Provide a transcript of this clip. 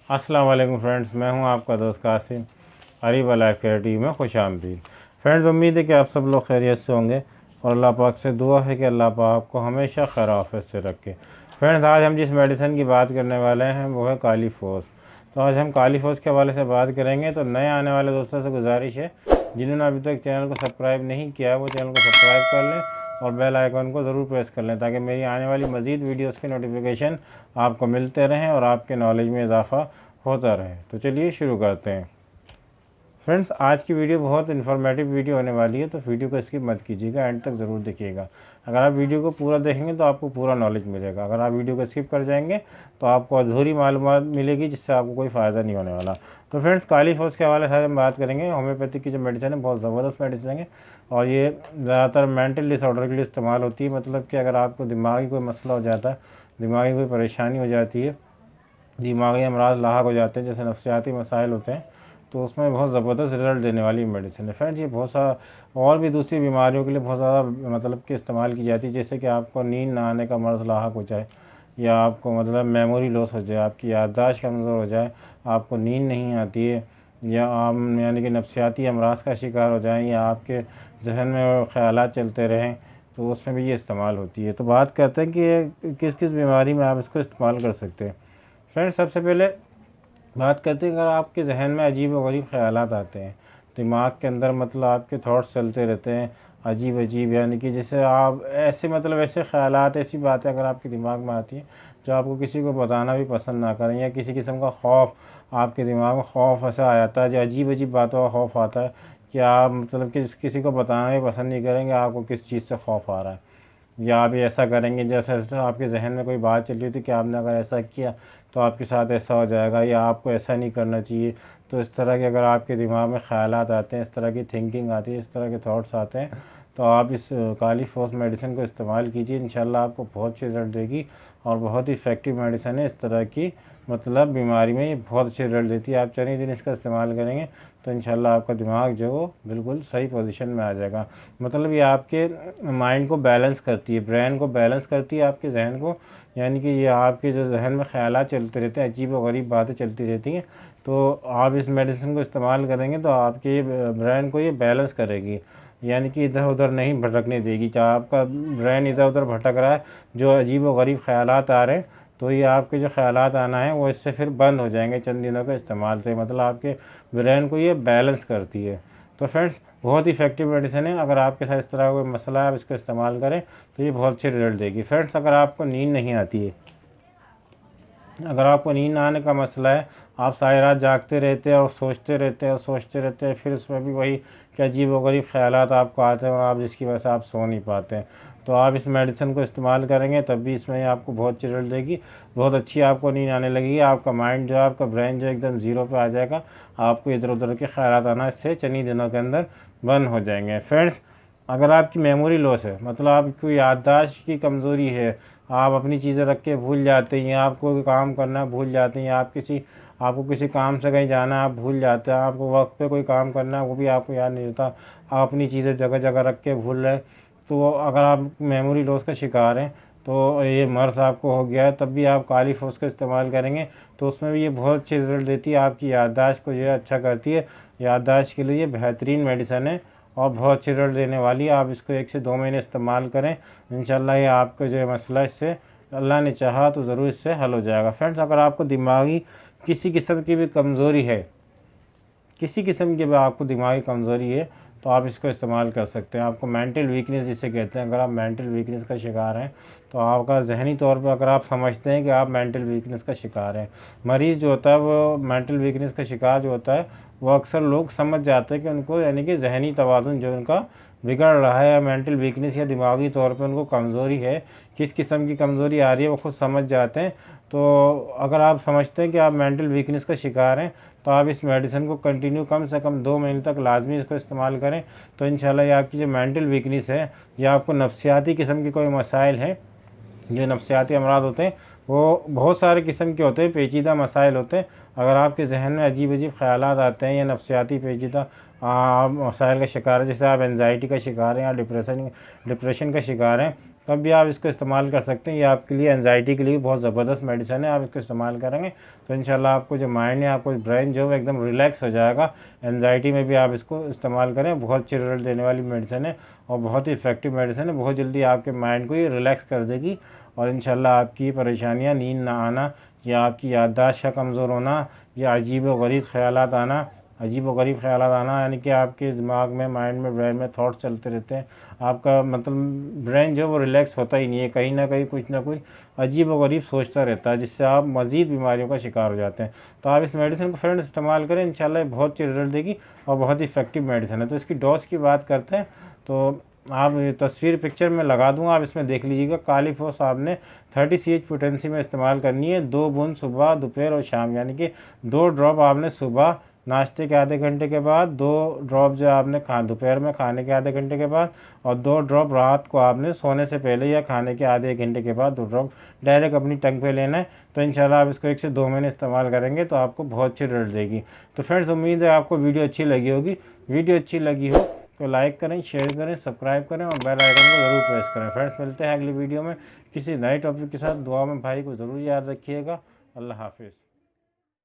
अस्सलाम वालेकुम फ्रेंड्स, मैं हूं आपका दोस्त Qasim. Areeb life care TV में खुशामदीद। फ्रेंड्स, उम्मीद है कि आप सब लोग खैरियत से होंगे और अल्लाह पाक से दुआ है कि अल्लाह पाक आपको हमेशा खैर आफियत से रखे। फ्रेंड्स, आज हम जिस मेडिसिन की बात करने वाले हैं वो है काली फोस। तो आज हम काली फोस के हवाले से बात करेंगे। तो नए आने वाले दोस्तों से गुजारिश है, जिन्होंने अभी तक चैनल को सब्सक्राइब नहीं किया है वो चैनल को सब्सक्राइब कर लें और बेल आइकन को ज़रूर प्रेस कर लें, ताकि मेरी आने वाली मज़ीद वीडियोस की नोटिफिकेशन आपको मिलते रहें और आपके नॉलेज में इजाफ़ा होता रहे। तो चलिए शुरू करते हैं। फ्रेंड्स, आज की वीडियो बहुत इन्फॉर्मेटिव वीडियो होने वाली है, तो वीडियो को स्किप मत कीजिएगा, एंड तक ज़रूर देखिएगा। अगर आप वीडियो को पूरा देखेंगे तो आपको पूरा नॉलेज मिलेगा। अगर आप वीडियो को स्किप कर जाएंगे तो आपको अधूरी मालूमात मिलेगी, जिससे आपको कोई फ़ायदा नहीं होने वाला। तो फ्रेंड्स, काली फोस के हवाले से हम बात करेंगे। होम्योपैथिक की जो मेडिसिन है बहुत ज़बरदस्त मेडिसिन है और ये ज़्यादातर मेंटल डिसऑर्डर के लिए इस्तेमाल होती है। मतलब कि अगर आपको दिमागी कोई मसला हो जाता है, दिमागी कोई परेशानी हो जाती है, दिमागी अमराज लाहक हो जाते हैं, जैसे नफ्सियाती मसाइल होते हैं, तो उसमें बहुत ज़बरदस्त रिज़ल्ट देने वाली मेडिसिन है। फ्रेंड्स, ये बहुत सा और भी दूसरी बीमारियों के लिए बहुत ज़्यादा मतलब कि इस्तेमाल की जाती है। जैसे कि आपको नींद ना आने का मर्ज़ लाहक हो जाए, या आपको मतलब मेमोरी लॉस हो जाए, आपकी याददाश्त कमज़ोर हो जाए, आपको नींद नहीं आती है, या आप यानी कि नफ्सियाती अमराज का शिकार हो जाएँ, या आपके जहन में ख़यालात चलते रहें, तो उसमें भी ये इस्तेमाल होती है। तो बात करते हैं कि किस किस बीमारी में आप इसको इस्तेमाल कर सकते हैं। फ्रेंड्स, सबसे पहले बात करते हैं, अगर आपके जहन में अजीब व गरीब ख़यालात आते हैं, दिमाग के अंदर मतलब आपके थॉट्स चलते रहते हैं अजीब अजीब, यानी कि जैसे आप ऐसे मतलब ऐसे ख़यालात, ऐसी बातें अगर आपके दिमाग में आती हैं जो आपको किसी को बताना भी पसंद ना करें, या किसी किस्म का खौफ आपके दिमाग में खौफ ऐसा आ जाता है, जो अजीब अजीब बातों का खौफ आता है कि आप मतलब कि किसी को बताना भी पसंद नहीं करेंगे आपको किस चीज़ से खौफ आ रहा है, या आप ऐसा करेंगे जैसे जैसे आपके जहन में कोई बात चल रही थी कि आपने अगर ऐसा किया तो आपके साथ ऐसा हो जाएगा, या आपको ऐसा नहीं करना चाहिए। तो इस तरह के अगर आपके दिमाग में ख़यालात आते हैं, इस तरह की थिंकिंग आती है, इस तरह के थॉट्स आते हैं, तो आप इस काली फोस मेडिसिन को इस्तेमाल कीजिए। इंशाल्लाह आपको बहुत अच्छी रिज़ल्ट देगी और बहुत ही इफ़ेक्टिव मेडिसिन है। इस तरह की मतलब बीमारी में ये बहुत अच्छे रिज़ल्ट देती है। आप 4 दिन इसका इस्तेमाल करेंगे तो इंशाल्लाह आपका दिमाग जो वो बिल्कुल सही पोजीशन में आ जाएगा। मतलब ये आपके माइंड को बैलेंस करती है, ब्रेन को बैलेंस करती है, आपके जहन को, यानी कि ये आपके जो जहन में ख़यालात चलते रहते हैं, अजीब व गरीब बातें चलती रहती हैं, तो आप इस मेडिसिन को इस्तेमाल करेंगे तो आपके ब्रेन को ये बैलेंस करेगी, यानी कि इधर उधर नहीं भटकने देगी। चाहे आपका ब्रेन इधर उधर भटक रहा है, जो अजीब व गरीब ख़यालात आ रहे हैं, तो ये आपके जो ख़यालात आना है वो इससे फिर बंद हो जाएंगे चंद दिनों के इस्तेमाल से। मतलब आपके ब्रेन को ये बैलेंस करती है। तो फ्रेंड्स, बहुत ही इफेक्टिव मेडिसिन है। अगर आपके साथ इस तरह का कोई मसला है, आप इसको इस्तेमाल करें तो ये बहुत अच्छे रिजल्ट देगी। फ्रेंड्स, अगर आपको नींद नहीं आती है, अगर आपको नींद ना आने का मसला है, आप सारी रात जागते रहते हैं और सोचते रहते हैं और सोचते रहते हैं, फिर उसमें भी वही कि अजीब व गरीब ख़यालात आपको आते हैं और आप जिसकी वजह से आप सो नहीं पाते हैं, तो आप इस मेडिसिन को इस्तेमाल करेंगे तब भी इसमें आपको बहुत अच्छी रिजल्ट देगी। बहुत अच्छी आपको नींद आने लगेगी। आपका माइंड जो है, आपका ब्रेन जो एकदम ज़ीरो पे आ जाएगा। आपको इधर उधर के ख़यालात आना इससे चंद दिनों के अंदर बंद हो जाएंगे। फ्रेंड्स, अगर आपकी मेमोरी लॉस है, मतलब आपकी याददाश्त की कमज़ोरी है, आप अपनी चीज़ें रख के भूल जाते हैं, आपको कोई काम करना भूल जाते हैं, आपको किसी काम से कहीं जाना आप भूल जाते हैं, आपको वक्त पे कोई काम करना है वो भी आपको याद नहीं रहता, आप अपनी चीज़ें जगह जगह रख के भूल रहे हैं, तो अगर आप मेमोरी लॉस का शिकार हैं, तो ये मर्ज़ आपको हो गया है, तब भी आप काली फोस का इस्तेमाल करेंगे तो उसमें भी ये बहुत अच्छे रिज़ल्ट देती है। आपकी याददाश्त को जो है अच्छा करती है। याददाश्त के लिए ये बेहतरीन मेडिसिन है और बहुत अच्छे रिजल्ट देने वाली है। आप इसको 1 से 2 महीने इस्तेमाल करें, इंशाल्लाह ये आपका जो है मसला इससे अल्लाह ने चाहा तो ज़रूर इससे हल हो जाएगा। फ्रेंड्स, अगर आपको दिमागी किसी किस्म की भी कमज़ोरी है, किसी किस्म की भी आपको दिमागी कमज़ोरी है, तो आप इसको इस्तेमाल कर सकते हैं। आपको मेंटल वीकनेस जिसे कहते हैं, अगर आप मेंटल वीकनेस का शिकार हैं, तो आपका जहनी तौर पर अगर आप समझते हैं कि आप मेंटल वीकनेस का शिकार हैं, मरीज़ जो होता है वो मेंटल वीकनेस का शिकार जो होता है, वो अक्सर लोग समझ जाते हैं कि उनको यानी कि जहनी तवाज़ुन जो उनका बिगड़ रहा है, या मेंटल वीकनेस या दिमागी तौर पे उनको कमज़ोरी है, किस किस्म की कमज़ोरी आ रही है वो खुद समझ जाते हैं। तो अगर आप समझते हैं कि आप मेंटल वीकनेस का शिकार हैं, तो आप इस मेडिसिन को कंटिन्यू कम से कम 2 महीने तक लाजमी इसको इस्तेमाल करें, तो इंशाल्लाह ये आपकी जो मेंटल वीकनेस है, या आपको नफ्सियाती किस्म के कोई मसाइल हैं, जो नफ्सियाती अमराज होते हैं वो बहुत सारे किस्म के होते हैं, पेचीदा मसाइल होते हैं। अगर आपके जहन में अजीब अजीब ख़यालात आते हैं या नफ्सियाती पेचीदा मसाइल का शिकार है, जैसे आप एंजाइटी का शिकार हैं या डिप्रेशन का शिकार हैं, तब भी आप इसको इस्तेमाल कर सकते हैं। ये आपके लिए एंजाइटी के लिए बहुत ज़बरदस्त मेडिसिन है। आप इसको इस्तेमाल करेंगे तो इंशाल्लाह आपको जो माइंड है, आपको ब्रेन जो है एकदम रिलैक्स हो जाएगा। एंजाइटी में भी आप इसको इस्तेमाल करें, बहुत अच्छी रिजल्ट देने वाली मेडिसिन है और बहुत ही इफेक्टिव मेडिसिन है। बहुत जल्दी आपके माइंड को ये रिलैक्स कर देगी और इंशाल्लाह आपकी परेशानियाँ, नींद ना आना या आपकी याददाश्त का कमज़ोर होना या अजीब व गरीब ख़यालात आना, यानी कि आपके दिमाग में, माइंड में, ब्रेन में थॉट्स चलते रहते हैं, आपका मतलब ब्रेन जो वो रिलैक्स होता ही नहीं है, कहीं ना कहीं कुछ ना कुछ अजीब व गरीब सोचता रहता है, जिससे आप मज़ीद बीमारियों का शिकार हो जाते हैं। तो आप इस मेडिसिन को फ्रेंड्स इस्तेमाल करें, इंशाल्लाह ये बहुत अच्छी रिजल्ट देगी और बहुत ही इफेक्टिव मेडिसिन है। तो इसकी डोज की बात करते हैं तो आप ये तस्वीर पिक्चर में लगा दूंगा, आप इसमें देख लीजिएगा। कालीफॉस आपने 30 CH पोटेंसी में इस्तेमाल करनी है। 2 बूंद सुबह, दोपहर और शाम, यानी कि 2 ड्रॉप आपने सुबह नाश्ते के आधे घंटे के बाद, 2 ड्रॉप जो आपने दोपहर में खाने के आधे घंटे के बाद, और 2 ड्रॉप रात को आपने सोने से पहले या खाने के आधे घंटे के बाद 2 ड्रॉप डायरेक्ट अपनी टंग पे लेना है। तो इंशाल्लाह आप इसको 1 से 2 महीने इस्तेमाल करेंगे तो आपको बहुत अच्छी रिजल्ट देगी। तो फ्रेंड्स, उम्मीद है आपको वीडियो अच्छी लगी होगी। वीडियो अच्छी लगी हो तो लाइक करें, शेयर करें, सब्सक्राइब करें और बेल आइकन को ज़रूर प्रेस करें। फ्रेंड्स, मिलते हैं अगली वीडियो में किसी नए टॉपिक के साथ। दुआ में भाई को ज़रूर याद रखिएगा। अल्लाह हाफिज़।